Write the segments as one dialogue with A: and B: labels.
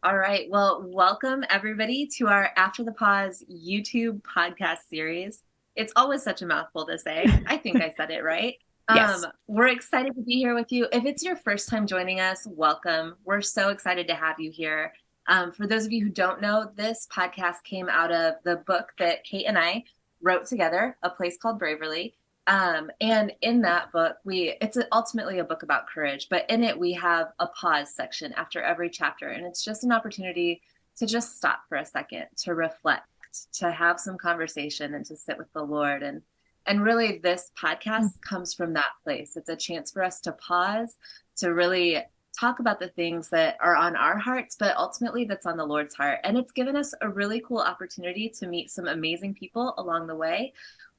A: All right. Well, welcome everybody to our After the Pause YouTube podcast series. It's always such a mouthful to say. I think I said it right.
B: Yes.
A: We're excited to be here with you. If it's your first time joining us, welcome. We're so excited to have you here. For those of you who don't know, this podcast came out of the book that Kate and I wrote together, A Place Called Braverly. And in that book, ultimately a book about courage, but in it we have a pause section after every chapter, and it's just an opportunity to just stop for a second, to reflect, to have some conversation, and to sit with the Lord. And really, this podcast comes from that place. It's a chance for us to pause, to really talk about the things that are on our hearts, but ultimately that's on the Lord's heart. And it's given us a really cool opportunity to meet some amazing people along the way,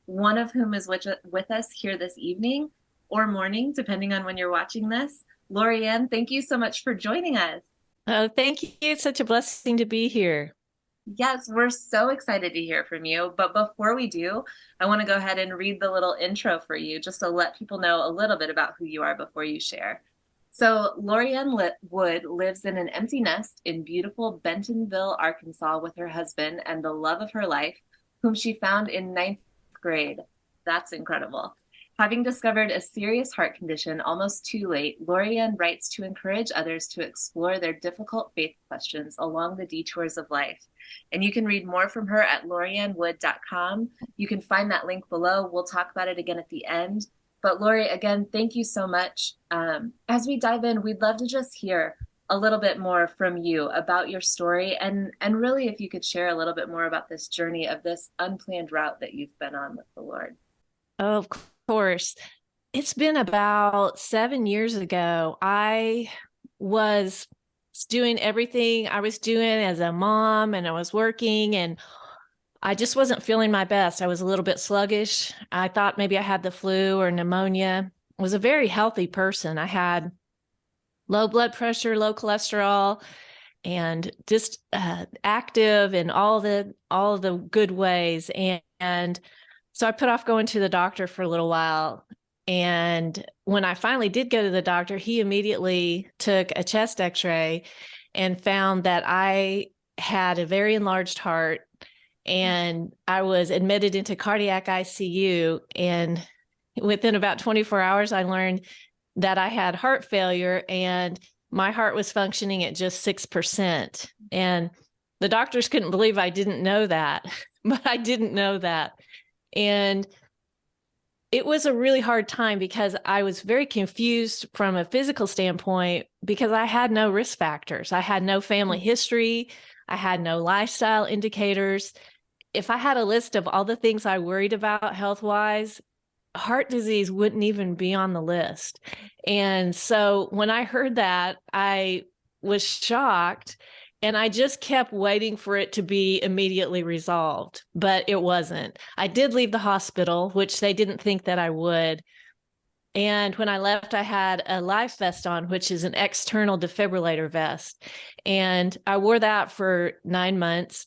A: one of whom is with us here this evening or morning, depending on when you're watching this. Lorianne, thank you so much for joining us.
B: Oh, thank you. It's such a blessing to be here.
A: Yes, we're so excited to hear from you. But before we do, I want to go ahead and read the little intro for you just to let people know a little bit about who you are before you share. So, Lorianne Wood lives in an empty nest in beautiful Bentonville, Arkansas, with her husband and the love of her life, whom she found in ninth grade. That's incredible. Having discovered a serious heart condition almost too late, Lorianne writes to encourage others to explore their difficult faith questions along the detours of life. And you can read more from her at loriannewood.com. You can find that link below. We'll talk about it again at the end. But Lori, again, thank you so much. As we dive in, we'd love to just hear a little bit more from you about your story, and really if you could share a little bit more about this journey of this unplanned route that you've been on with the Lord.
B: Of course. It's been about 7 years ago. I was doing everything I was doing as a mom, and I was working, and I just wasn't feeling my best. I was a little bit sluggish. I thought maybe I had the flu or pneumonia. I was a very healthy person. I had low blood pressure, low cholesterol, and just active in all the good ways. And so I put off going to the doctor for a little while. And when I finally did go to the doctor, he immediately took a chest x-ray and found that I had a very enlarged heart, and I was admitted into cardiac ICU. And within about 24 hours, I learned that I had heart failure, and my heart was functioning at just 6%. And the doctors couldn't believe I didn't know that, but I didn't know that. And it was a really hard time because I was very confused from a physical standpoint because I had no risk factors. I had no family history. I had no lifestyle indicators. If I had a list of all the things I worried about health-wise, heart disease wouldn't even be on the list. And so when I heard that, I was shocked, and I just kept waiting for it to be immediately resolved, but it wasn't. I did leave the hospital, which they didn't think that I would. And when I left, I had a life vest on, which is an external defibrillator vest. And I wore that for 9 months.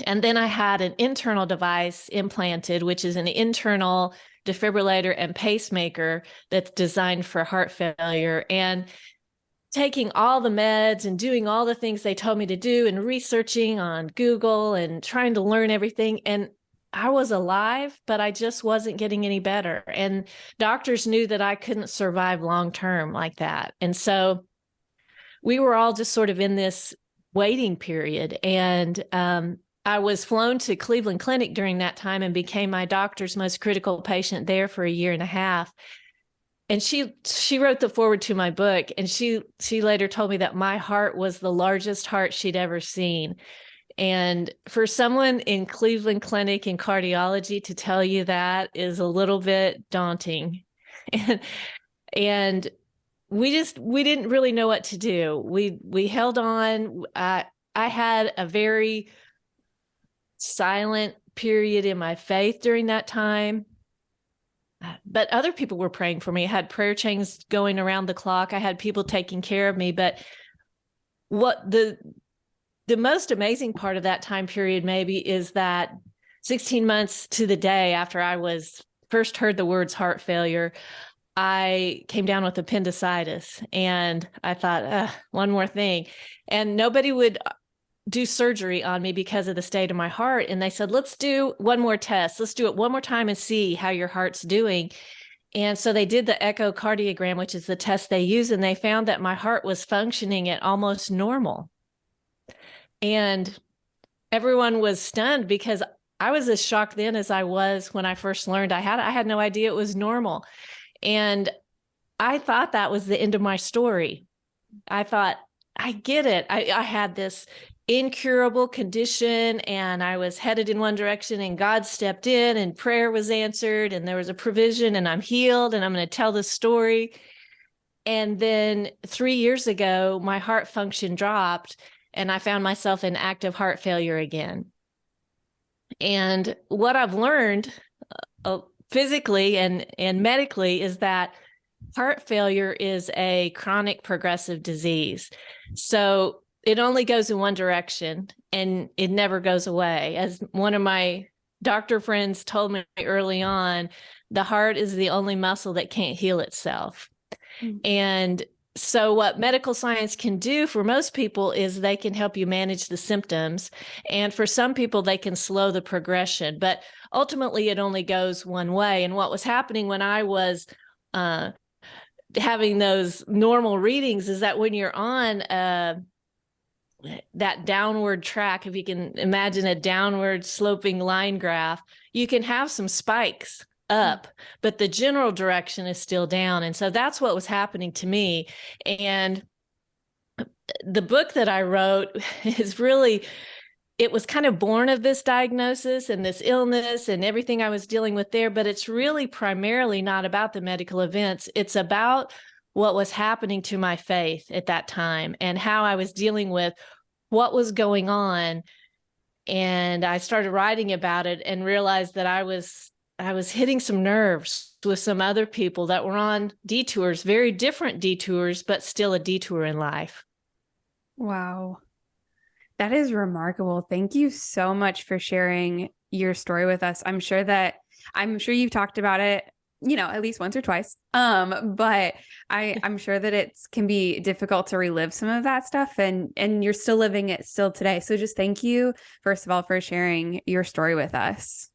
B: And then I had an internal device implanted, which is an internal defibrillator and pacemaker that's designed for heart failure. And taking all the meds and doing all the things they told me to do and researching on Google and trying to learn everything. And I was alive, but I just wasn't getting any better. And doctors knew that I couldn't survive long term like that. And so we were all just sort of in this waiting period. And I was flown to Cleveland Clinic during that time and became my doctor's most critical patient there for a year and a half. And she wrote the foreword to my book, and she later told me that my heart was the largest heart she'd ever seen. And for someone in Cleveland Clinic in cardiology to tell you that is a little bit daunting. And and we didn't really know what to do. We held on. I had a very silent period in my faith during that time. But other people were praying for me. I had prayer chains going around the clock. I had people taking care of me. But what the most amazing part of that time period maybe is that 16 months to the day after I was first heard the words heart failure, I came down with appendicitis, and I thought, one more thing. And nobody would do surgery on me because of the state of my heart. And they said, let's do one more test. Let's do it one more time and see how your heart's doing. And so they did the echocardiogram, which is the test they use, and they found that my heart was functioning at almost normal. And everyone was stunned because I was as shocked then as I was when I first learned I had no idea it was normal. And I thought that was the end of my story. I thought, I get it. I had this incurable condition and I was headed in one direction, and God stepped in and prayer was answered and there was a provision and I'm healed and I'm going to tell this story. And then 3 years ago, my heart function dropped and I found myself in active heart failure again. And what I've learned physically and medically is that heart failure is a chronic progressive disease. So it only goes in one direction and it never goes away. As one of my doctor friends told me early on, the heart is the only muscle that can't heal itself. Mm-hmm. And so what medical science can do for most people is they can help you manage the symptoms. And for some people, they can slow the progression. But ultimately, it only goes one way. And what was happening when I was having those normal readings is that when you're on that downward track, if you can imagine a downward sloping line graph, you can have some spikes up, but the general direction is still down. And so that's what was happening to me. And the book that I wrote is really, it was kind of born of this diagnosis and this illness and everything I was dealing with there, but it's really primarily not about the medical events. It's about what was happening to my faith at that time and how I was dealing with what was going on. And I started writing about it and realized that I was hitting some nerves with some other people that were on detours, very different detours, but still a detour in life.
C: Wow. That is remarkable. Thank you so much for sharing your story with us. I'm sure you've talked about it, at least once or twice. But I'm sure that it can be difficult to relive some of that stuff, and you're still living it still today. So just thank you, first of all, for sharing your story with us.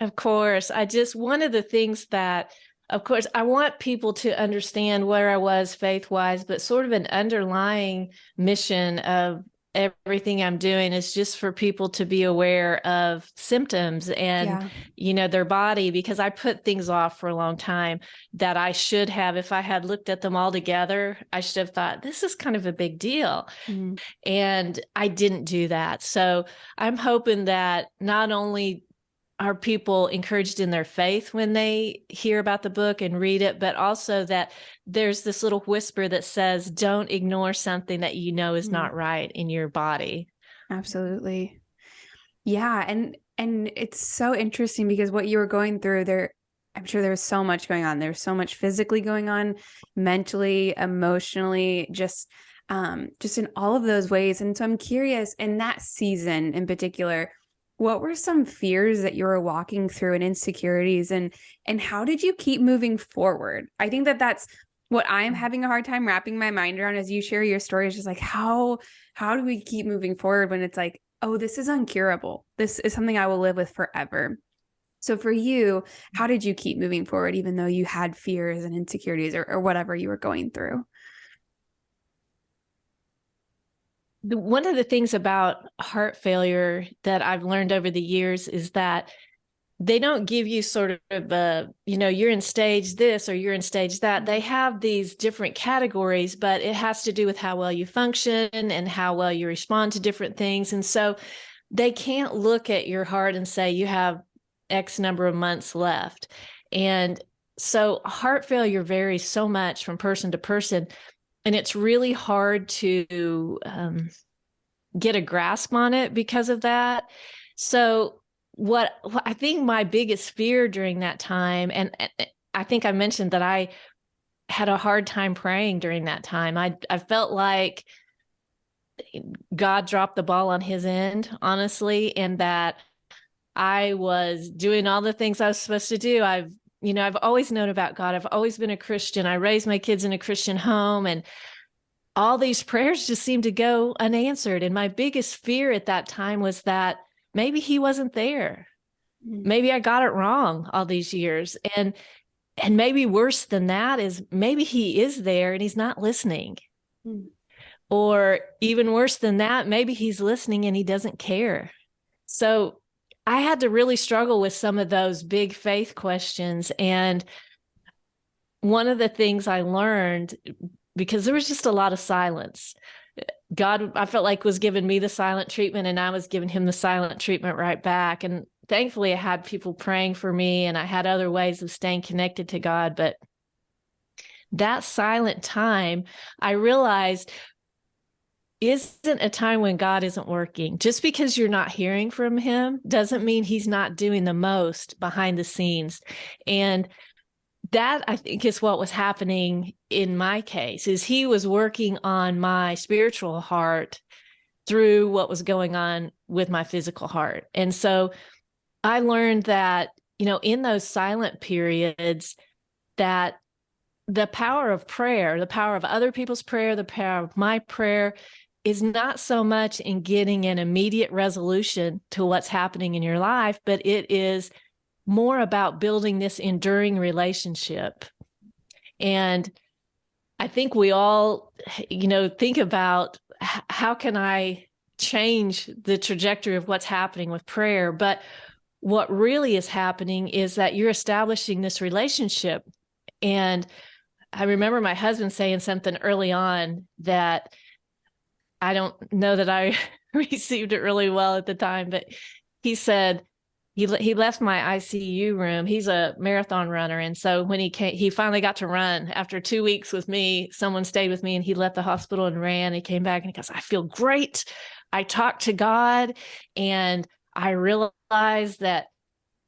B: Of course. One of the things that, of course, I want people to understand where I was faith-wise, but sort of an underlying mission of everything I'm doing is just for people to be aware of symptoms and, their body, because I put things off for a long time that I should have. If I had looked at them all together, I should have thought, this is kind of a big deal. Mm-hmm. And I didn't do that. So I'm hoping that not only are people encouraged in their faith when they hear about the book and read it, but also that there's this little whisper that says, don't ignore something that is not right in your body.
C: Absolutely. Yeah. And it's so interesting because what you were going through there, I'm sure there was so much going on. There's so much physically going on, mentally, emotionally, just in all of those ways. And so I'm curious, in that season in particular, what were some fears that you were walking through and insecurities, and how did you keep moving forward? I think that's what I'm having a hard time wrapping my mind around as you share your story. Is just like, how do we keep moving forward when it's like, oh, this is uncurable. This is something I will live with forever. So for you, how did you keep moving forward, even though you had fears and insecurities or whatever you were going through?
B: One of the things about heart failure that I've learned over the years is that they don't give you sort of a, you're in stage this or you're in stage that. They have these different categories, but it has to do with how well you function and how well you respond to different things. And so they can't look at your heart and say you have X number of months left. And so heart failure varies so much from person to person. And it's really hard to get a grasp on it because of that. So what I think my biggest fear during that time, and I think I mentioned that I had a hard time praying during that time. I felt like God dropped the ball on his end, honestly, and that I was doing all the things I was supposed to do. I've I've always known about God. I've always been a Christian. I raised my kids in a Christian home, and all these prayers just seemed to go unanswered. And my biggest fear at that time was that maybe he wasn't there. Maybe I got it wrong all these years. And maybe worse than that is maybe he is there and he's not listening. Or even worse than that, maybe he's listening and he doesn't care. So I had to really struggle with some of those big faith questions. And one of the things I learned, because there was just a lot of silence, God, I felt like, was giving me the silent treatment, and I was giving him the silent treatment right back. And thankfully, I had people praying for me, and I had other ways of staying connected to God. But that silent time, I realized, isn't a time when God isn't working. Just because you're not hearing from him doesn't mean he's not doing the most behind the scenes. And that, I think, is what was happening in my case, is he was working on my spiritual heart through what was going on with my physical heart. And so I learned that, in those silent periods, that the power of prayer, the power of other people's prayer, the power of my prayer is not so much in getting an immediate resolution to what's happening in your life, but it is more about building this enduring relationship. And I think we all, think about how can I change the trajectory of what's happening with prayer? But what really is happening is that you're establishing this relationship. And I remember my husband saying something early on that I don't know that I received it really well at the time, but he said, he left my ICU room. He's a marathon runner. And so when he finally got to run after 2 weeks with me, someone stayed with me, and he left the hospital and ran. He came back and he goes, I feel great. I talked to God, and I realized that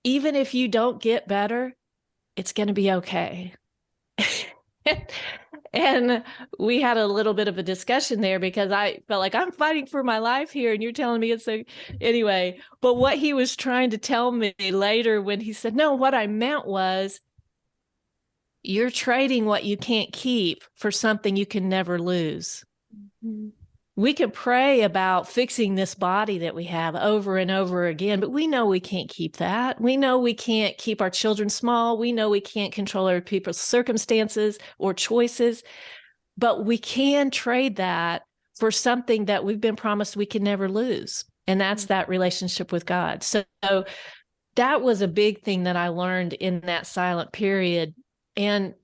B: even if you don't get better, it's going to be okay. And we had a little bit of a discussion there, because I felt like I'm fighting for my life here, and you're telling me it's so. Anyway, but what he was trying to tell me later, when he said, no, what I meant was, you're trading what you can't keep for something you can never lose. We can pray about fixing this body that we have over and over again, but we know we can't keep that. We know we can't keep our children small. We know we can't control other people's circumstances or choices, but we can trade that for something that we've been promised we can never lose. And that's that relationship with God. So that was a big thing that I learned in that silent period. And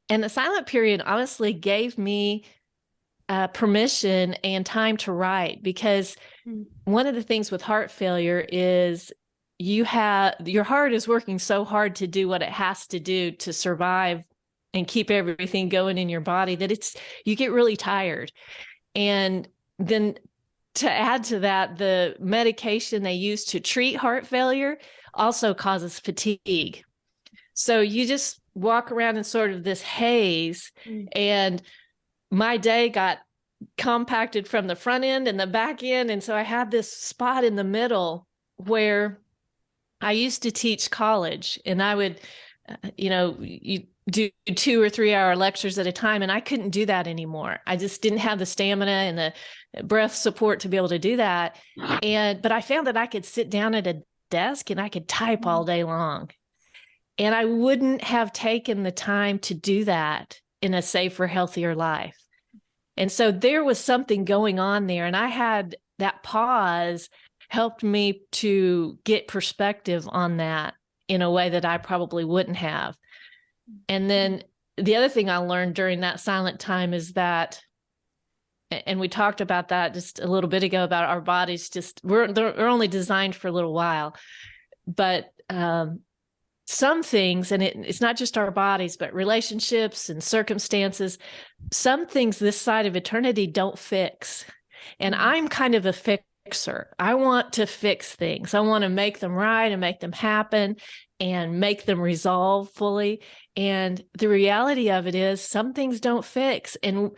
B: the silent period honestly gave me permission and time to write, because one of the things with heart failure is your heart is working so hard to do what it has to do to survive and keep everything going in your body that you get really tired. And then to add to that, the medication they use to treat heart failure also causes fatigue. So you just walk around in sort of this haze, and my day got compacted from the front end and the back end. And so I had this spot in the middle where I used to teach college, and I would, you do 2 or 3 hour lectures at a time. And I couldn't do that anymore. I just didn't have the stamina and the breath support to be able to do that. But I found that I could sit down at a desk and I could type all day long. And I wouldn't have taken the time to do that in a safer, healthier life. And so there was something going on there. And I had that pause helped me to get perspective on that in a way that I probably wouldn't have. And then the other thing I learned during that silent time is that, and we talked about that just a little bit ago, about our bodies, they're only designed for a little while. But some things, and it's not just our bodies, but relationships and circumstances, some things this side of eternity don't fix. And I'm kind of a fixer. I want to fix things. I want to make them right and make them happen and make them resolve fully. And the reality of it is some things don't fix. And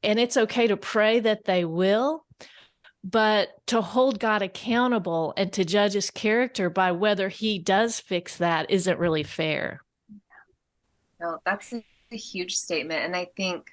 B: it's okay to pray that they will, but to hold God accountable and to judge his character by whether he does fix that isn't really fair.
A: No, that's a huge statement. And I think,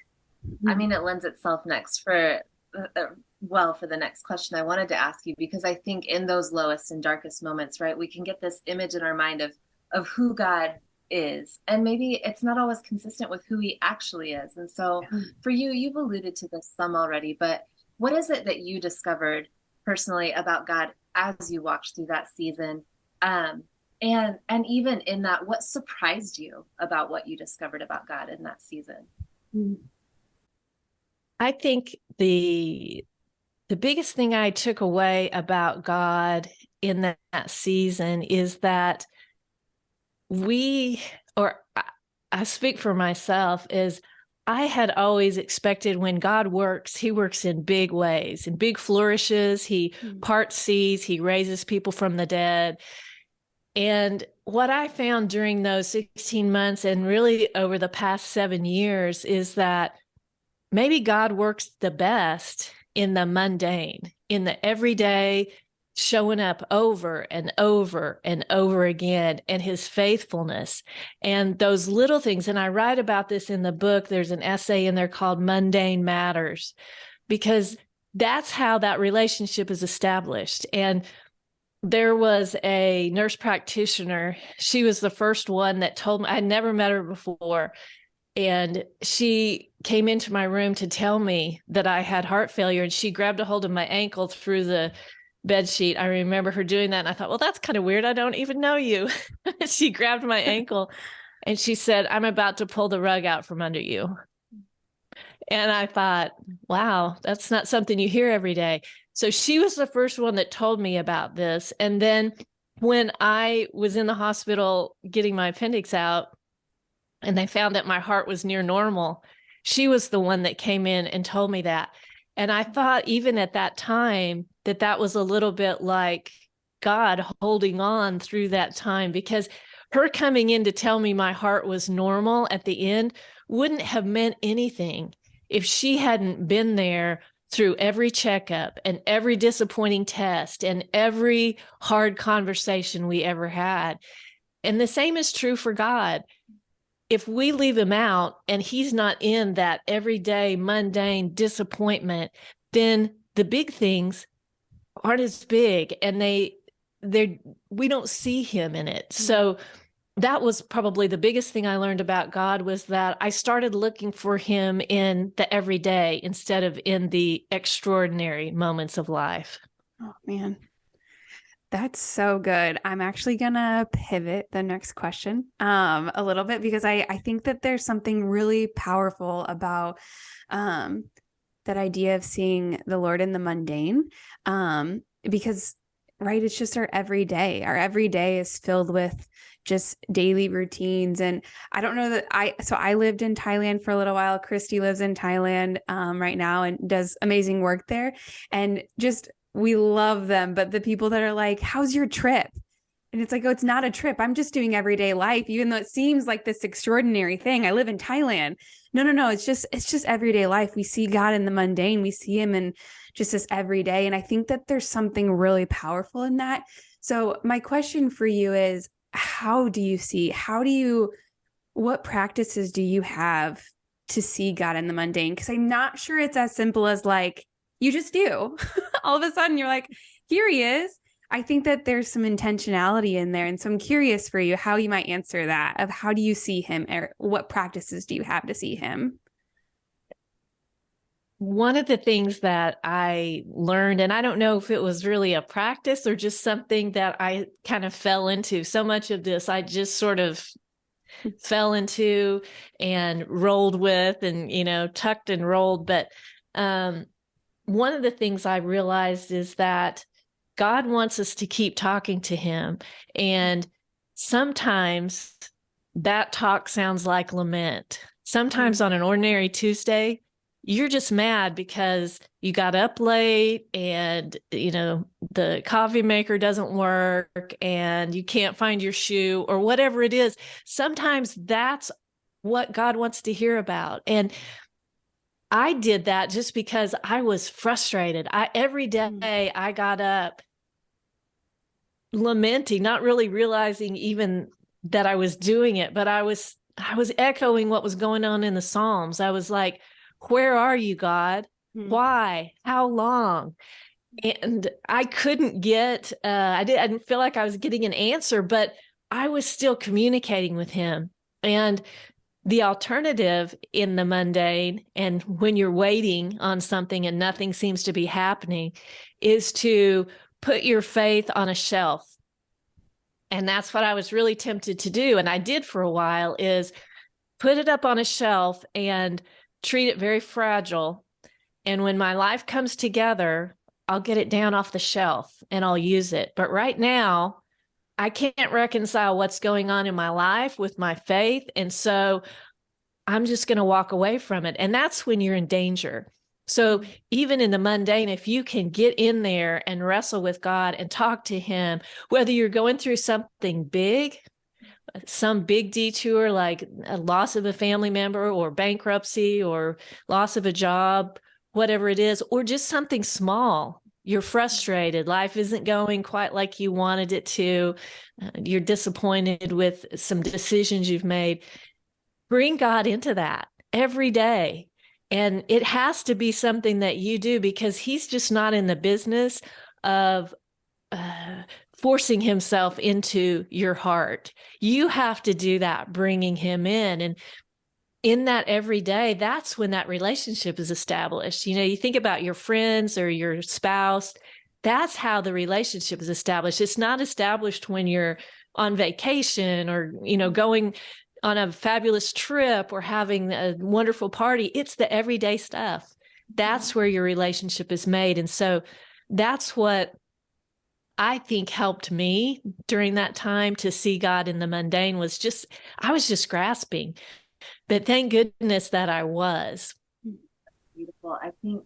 A: I
C: Mhm.
A: mean, it lends itself next for the next question I wanted to ask you, because I think in those lowest and darkest moments, right, we can get this image in our mind of who God is. And maybe it's not always consistent with who he actually is. And so
C: Yeah.
A: for you, you've alluded to this some already, but what is it that you discovered personally about God as you walked through that season? Um, and even in that, what surprised you about what you discovered about God in that season?
C: Mhm.
B: I think the biggest thing I took away about God in that season is that we, or I speak for myself, is I had always expected when God works, he works in big ways, in big flourishes. He
C: Mhm.
B: parts seas, he raises people from the dead. And what I found during those 16 months and really over the past 7 years is that maybe God works the best in the mundane, in the everyday, showing up over and over and over again, and his faithfulness and those little things. And I write about this in the book. There's an essay in there called Mundane Matters, because that's how that relationship is established. And there was a nurse practitioner. She was the first one that told me, I'd never met her before, and she came into my room to tell me that I had heart failure, and she grabbed a hold of my ankle through the bed sheet. I remember her doing that, and I thought, well, that's kind of weird. I don't even know you. She grabbed my ankle and she said, I'm about to pull the rug out from under you. And I thought, wow, that's not something you hear every day. So she was the first one that told me about this. And then when I was in the hospital getting my appendix out, and they found that my heart was near normal, she was the one that came in and told me that. And I thought, even at that time, that that was a little bit like God holding on through that time, because her coming in to tell me my heart was normal at the end wouldn't have meant anything if she hadn't been there through every checkup and every disappointing test and every hard conversation we ever had. And the same is true for God. If we leave him out and he's not in that everyday mundane disappointment, then the big things aren't as big, and they we don't see him in it. So that was probably the biggest thing I learned about God, was that I started looking for him in the everyday instead of in the extraordinary moments of life.
C: Oh man, that's so good. I'm actually gonna pivot the next question a little bit, because I think that there's something really powerful about um that idea of seeing the Lord in the mundane. Because right, it's just our everyday. Our everyday is filled with just daily routines. And I don't know that I lived in Thailand for a little while. Christy lives in Thailand right now and does amazing work there. And just we love them. But the people that are like, how's your trip? And it's like, oh, it's not a trip. I'm just doing everyday life, even though it seems like this extraordinary thing. I live in Thailand. No, no, no. It's just everyday life. We see God in the mundane. We see him in just this everyday. And I think that there's something really powerful in that. So my question for you is, what practices do you have to see God in the mundane? Because I'm not sure it's as simple as like, you just do. All of a sudden you're like, here he is. I think that there's some intentionality in there. And so I'm curious for you how you might answer that, of how do you see him, or what practices do you have to see him?
B: One of the things that I learned, and I don't know if it was really a practice or just something that I kind of fell into, so much of this I just sort of fell into and rolled with, and, tucked and rolled. But um, one of the things I realized is that God wants us to keep talking to him. And sometimes that talk sounds like lament. Sometimes on an ordinary Tuesday, you're just mad because you got up late and, the coffee maker doesn't work and you can't find your shoe or whatever it is. Sometimes that's what God wants to hear about. And I did that just because I was frustrated. Every day I got up lamenting, not really realizing even that I was doing it, but I was I was echoing what was going on in the Psalms. I was like, where are you, God? Why? How long? And I couldn't get, I didn't feel like I was getting an answer, but I was still communicating with him. And the alternative in the mundane, and when you're waiting on something and nothing seems to be happening, is to put your faith on a shelf. And that's what I was really tempted to do. And I did for a while, is put it up on a shelf and treat it very fragile. And when my life comes together, I'll get it down off the shelf and I'll use it. But right now, I can't reconcile what's going on in my life with my faith. And so I'm just going to walk away from it. And that's when you're in danger. So even in the mundane, if you can get in there and wrestle with God and talk to him, whether you're going through something big, some big detour like a loss of a family member or bankruptcy or loss of a job, whatever it is, or just something small. You're frustrated. Life isn't going quite like you wanted it to. You're disappointed with some decisions you've made. Bring God into that every day. And it has to be something that you do, because he's just not in the business of forcing himself into your heart. You have to do that, bringing him in. And in that every day, that's when that relationship is established. You know, you think about your friends or your spouse, that's how the relationship is established. It's not established when you're on vacation or, you know, going on a fabulous trip or having a wonderful party. It's the everyday stuff. That's where your relationship is made. And so that's what I think helped me during that time to see God in the mundane. Was just, I was just grasping. But thank goodness that I was.
A: Beautiful. I think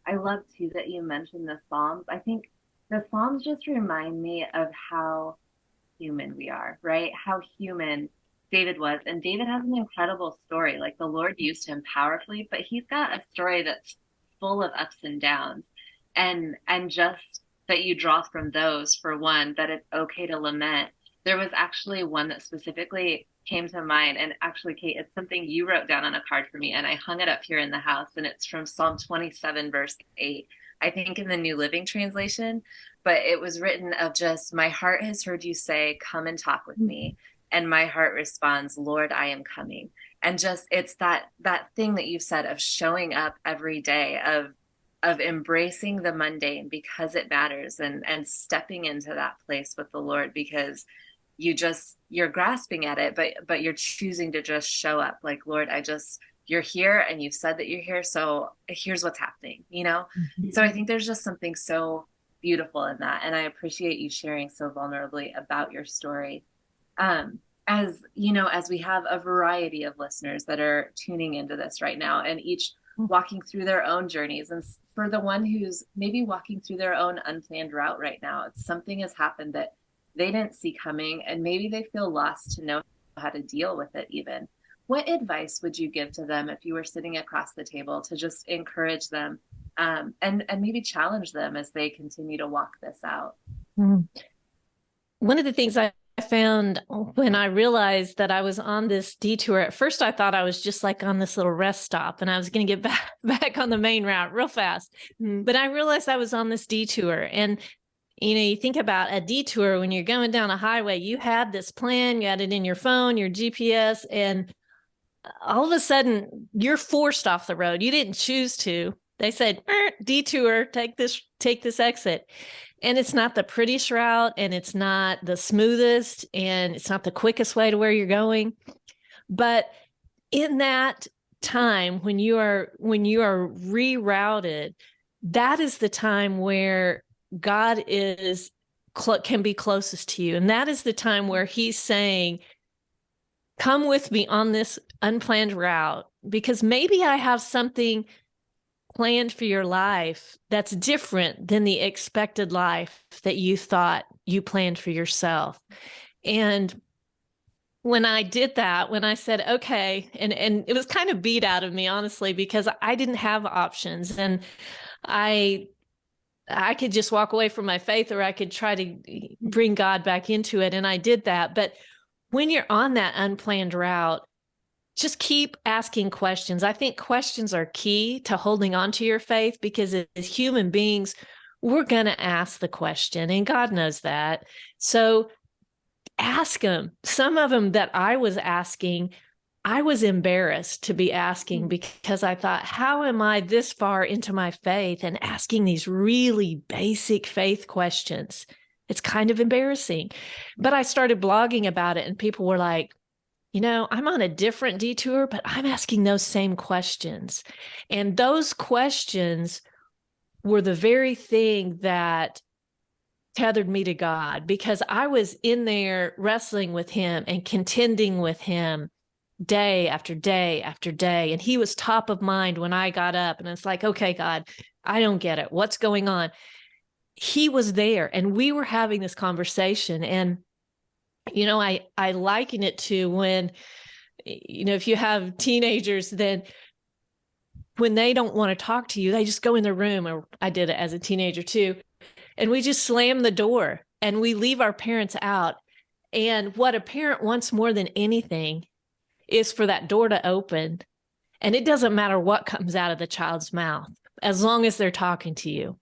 A: I love too that you mentioned the Psalms. I think the Psalms just remind me of how human we are, right? How human David was. And David has an incredible story. Like, the Lord used him powerfully, but he's got a story that's full of ups and downs. And just that you draw from those, for one, that it's okay to lament. There was actually one that specifically came to mind. And actually, Kate, it's something you wrote down on a card for me, and I hung it up here in the house. And it's from Psalm 27, verse 8, I think in the New Living Translation. But it was written of just, my heart has heard you say, come and talk with me. And my heart responds, Lord, I am coming. And just, it's that thing that you've said of showing up every day, of embracing the mundane because it matters, and stepping into that place with the Lord, because you're grasping at it, but you're choosing to just show up like, Lord, you're here, and you've said that you're here. So here's what's happening, you know? Mm-hmm. So I think there's just something so beautiful in that. And I appreciate you sharing so vulnerably about your story. As you know, as we have a variety of listeners that are tuning into this right now, and each walking through their own journeys. And for the one who's maybe walking through their own unplanned route right now, it's something has happened that they didn't see coming, and maybe they feel lost to know how to deal with it even. What advice would you give to them if you were sitting across the table to just encourage them, and maybe challenge them as they continue to walk this out?
B: One of the things I found when I realized that I was on this detour, at first I thought I was just like on this little rest stop and I was going to get back on the main route real fast. But I realized I was on this detour. And you know, you think about a detour when you're going down a highway, you had this plan, you had it in your phone, your GPS, and all of a sudden you're forced off the road. You didn't choose to. They said, detour, take this exit. And it's not the prettiest route, and it's not the smoothest, and it's not the quickest way to where you're going. But in that time, when you are rerouted, that is the time where God can be closest to you. And that is the time where he's saying, come with me on this unplanned route, because maybe I have something planned for your life that's different than the expected life that you thought you planned for yourself. And when I did that, when I said, okay, and it was kind of beat out of me, honestly, because I didn't have options, and I could just walk away from my faith, or I could try to bring God back into it. And I did that. But when you're on that unplanned route, just keep asking questions. I think questions are key to holding on to your faith, because as human beings, we're going to ask the question, and God knows that. So ask them. Some of them that I was asking, I was embarrassed to be asking, because I thought, how am I this far into my faith and asking these really basic faith questions? It's kind of embarrassing. But I started blogging about it, and people were like, I'm on a different detour, but I'm asking those same questions. And those questions were the very thing that tethered me to God, because I was in there wrestling with him and contending with him day after day after day. And he was top of mind when I got up, and it's like, okay, God, I don't get it. What's going on? He was there, and we were having this conversation. And I liken it to when, if you have teenagers, then when they don't want to talk to you, they just go in their room, or I did it as a teenager too, and we just slam the door and we leave our parents out. And what a parent wants more than anything is for that door to open. And it doesn't matter what comes out of the child's mouth, as long as they're talking to you.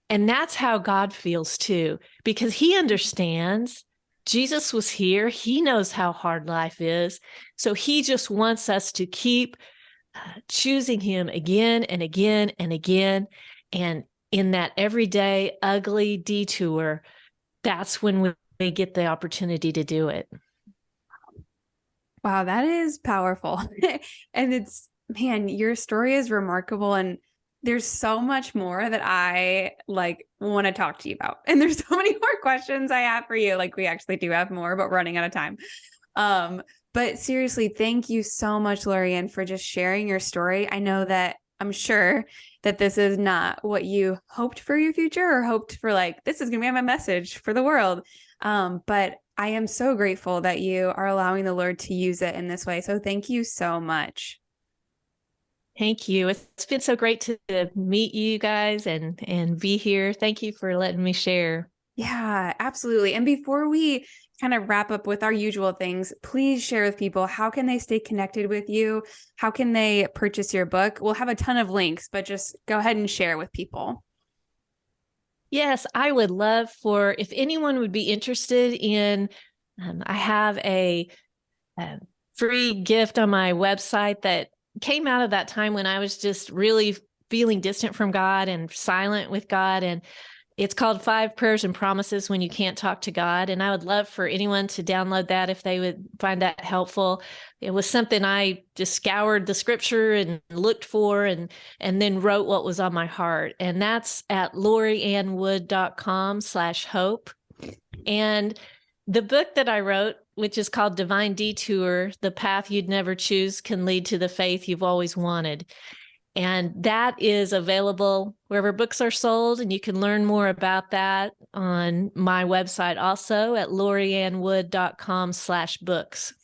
B: And that's how God feels too, because he understands. Jesus was here. He knows how hard life is. So he just wants us to keep choosing him again and again and again. And in that everyday ugly detour, that's when we get the opportunity to do it.
C: Wow, that is powerful. And man, your story is remarkable. And there's so much more that I want to talk to you about. And there's so many more questions I have for you. We actually do have more, but we're running out of time. But seriously, thank you so much, Lorianne, for just sharing your story. I'm sure that this is not what you hoped for your future, or hoped for this is going to be my message for the world. But I am so grateful that you are allowing the Lord to use it in this way. So thank you so much.
B: Thank you. It's been so great to meet you guys and be here. Thank you for letting me share.
C: Yeah, absolutely. And before we kind of wrap up with our usual things, please share with people, how can they stay connected with you? How can they purchase your book? We'll have a ton of links, but just go ahead and share with people.
B: Yes, I would love for, if anyone would be interested in, I have a free gift on my website that came out of that time when I was just really feeling distant from God and silent with God. And it's called 5 Prayers and Promises When You Can't Talk to God. And I would love for anyone to download that if they would find that helpful. It was something I just scoured the scripture and looked for, and then wrote what was on my heart. And that's at loriannwood.com/hope. And the book that I wrote, which is called Divine Detour, The Path You'd Never Choose Can Lead to the Faith You've Always Wanted. And that is available wherever books are sold. And you can learn more about that on my website also at loriannwood.com/books.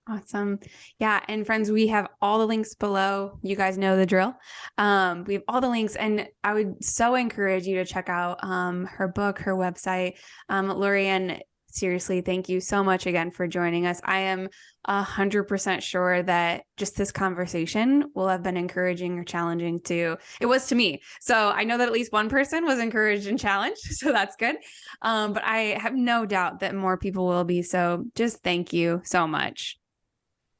C: Awesome. Yeah. And friends, we have all the links below. You guys know the drill. We have all the links, and I would so encourage you to check out her book, her website. Lorianne, seriously, thank you so much again for joining us. I am 100% sure that just this conversation will have been encouraging or challenging it was to me. So I know that at least one person was encouraged and challenged. So that's good. But I have no doubt that more people will be. So just thank you so much.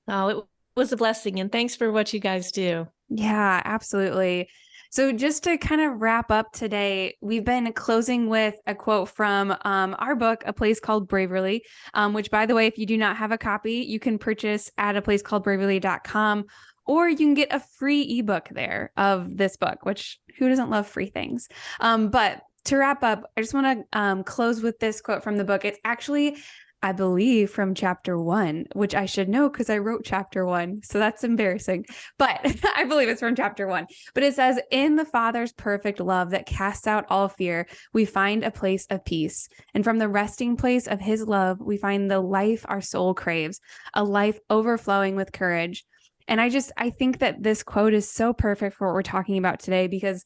B: Oh, it was a blessing. And thanks for what you guys do.
C: Yeah, absolutely. So just to kind of wrap up today, we've been closing with a quote from our book, A Place Called Braverly, which, by the way, if you do not have a copy, you can purchase at aplacecalledbraverly.com, or you can get a free ebook there of this book, which who doesn't love free things? But to wrap up, I just want to close with this quote from the book. It's actually, I believe, from chapter 1, which I should know because I wrote chapter 1. So that's embarrassing, but I believe it's from chapter 1. But it says, in the Father's perfect love that casts out all fear, we find a place of peace. And from the resting place of his love, we find the life our soul craves, a life overflowing with courage. And I think that this quote is so perfect for what we're talking about today, because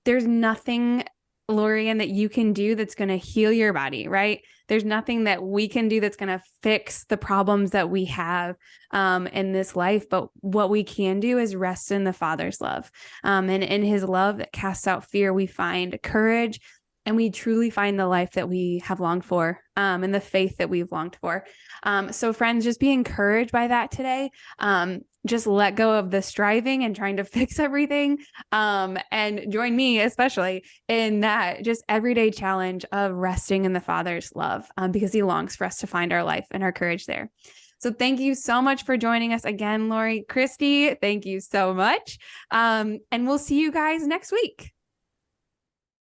C: there's nothing Lorian, that you can do that's going to heal your body, right? There's nothing that we can do that's going to fix the problems that we have in this life. But what we can do is rest in the Father's love. And in his love that casts out fear, we find courage, and we truly find the life that we have longed for, and the faith that we've longed for. So friends, just be encouraged by that today. Just let go of the striving and trying to fix everything. And join me, especially in that just everyday challenge of resting in the Father's love, because he longs for us to find our life and our courage there. So thank you so much for joining us again, Lori. Christy, thank you so much. And we'll see you guys next week.